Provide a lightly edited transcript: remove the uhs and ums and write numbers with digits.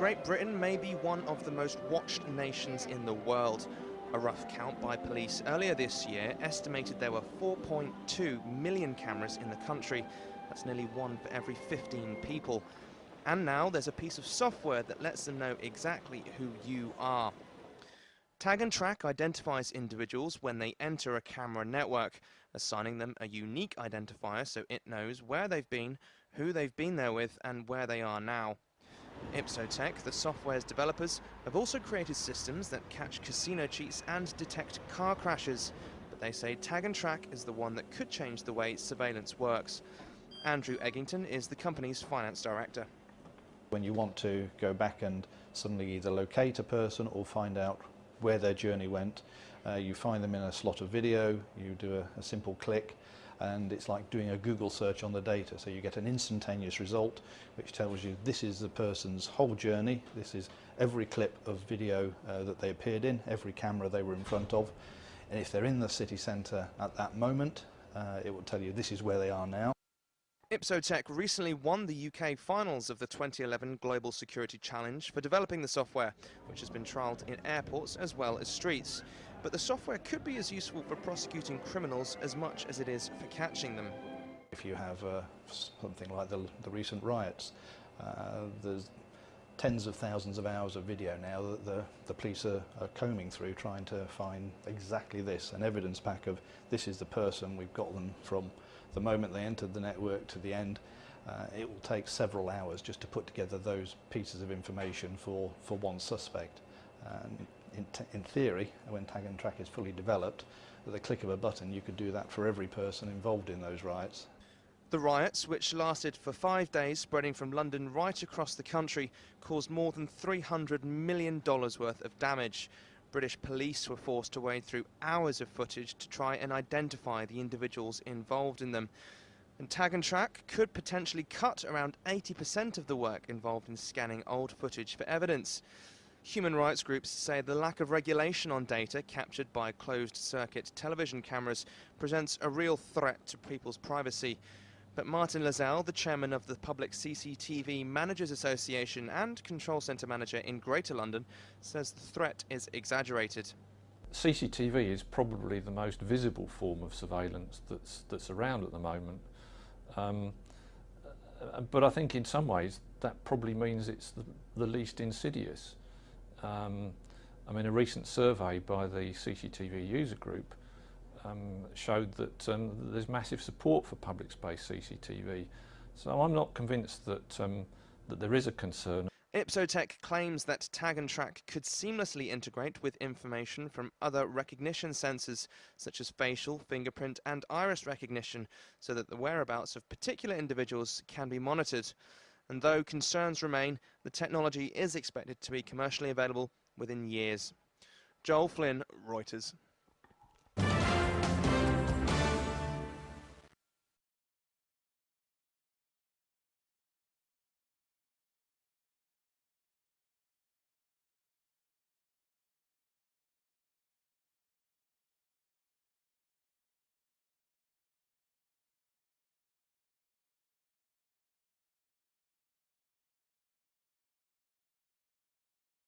Great Britain may be one of the most watched nations in the world. A rough count by police earlier this year estimated there were 4.2 million cameras in the country. That's nearly one for every 15 people. And now there's a piece of software that lets them know exactly who you are. Tag and Track identifies individuals when they enter a camera network, assigning them a unique identifier so it knows where they've been, who they've been there with, and where they are now. Ipsotech, the software's developers, have also created systems that catch casino cheats and detect car crashes, but they say Tag and Track is the one that could change the way surveillance works. Andrew Eggington is the company's finance director. When you want to go back and suddenly either locate a person or find out where their journey went, you find them in a slot of video, you do a simple click, and it's like doing a Google search on the data. So you get an instantaneous result which tells you this is the person's whole journey, this is every clip of video that they appeared in, every camera they were in front of, and if they're in the city centre at that moment, it will tell you this is where they are now. Ipsotech recently won the UK finals of the 2011 Global Security Challenge for developing the software, which has been trialled in airports as well as streets. But the software could be as useful for prosecuting criminals as much as it is for catching them. If you have something like the recent riots, there's tens of thousands of hours of video now that the police are combing through, trying to find exactly this, an evidence pack of this is the person, we've got them from the moment they entered the network to the end. It will take several hours just to put together those pieces of information for one suspect. In theory, when Tag and Track is fully developed, with the click of a button you could do that for every person involved in those riots. The riots, which lasted for 5 days, spreading from London right across the country, caused more than $300 million worth of damage. British police were forced to wade through hours of footage to try and identify the individuals involved in them. And Tag and Track could potentially cut around 80% of the work involved in scanning old footage for evidence. Human rights groups say the lack of regulation on data captured by closed-circuit television cameras presents a real threat to people's privacy. But Martin Lazelle, the chairman of the Public CCTV Managers Association and control centre manager in Greater London, says the threat is exaggerated. CCTV is probably the most visible form of surveillance that's around at the moment. But I think in some ways that probably means it's the least insidious. I mean, a recent survey by the CCTV user group showed that there's massive support for public space CCTV. So I'm not convinced that, that there is a concern. Ipsotech claims that Tag and Track could seamlessly integrate with information from other recognition sensors, such as facial, fingerprint and iris recognition, so that the whereabouts of particular individuals can be monitored. And though concerns remain, the technology is expected to be commercially available within years. Joel Flynn, Reuters.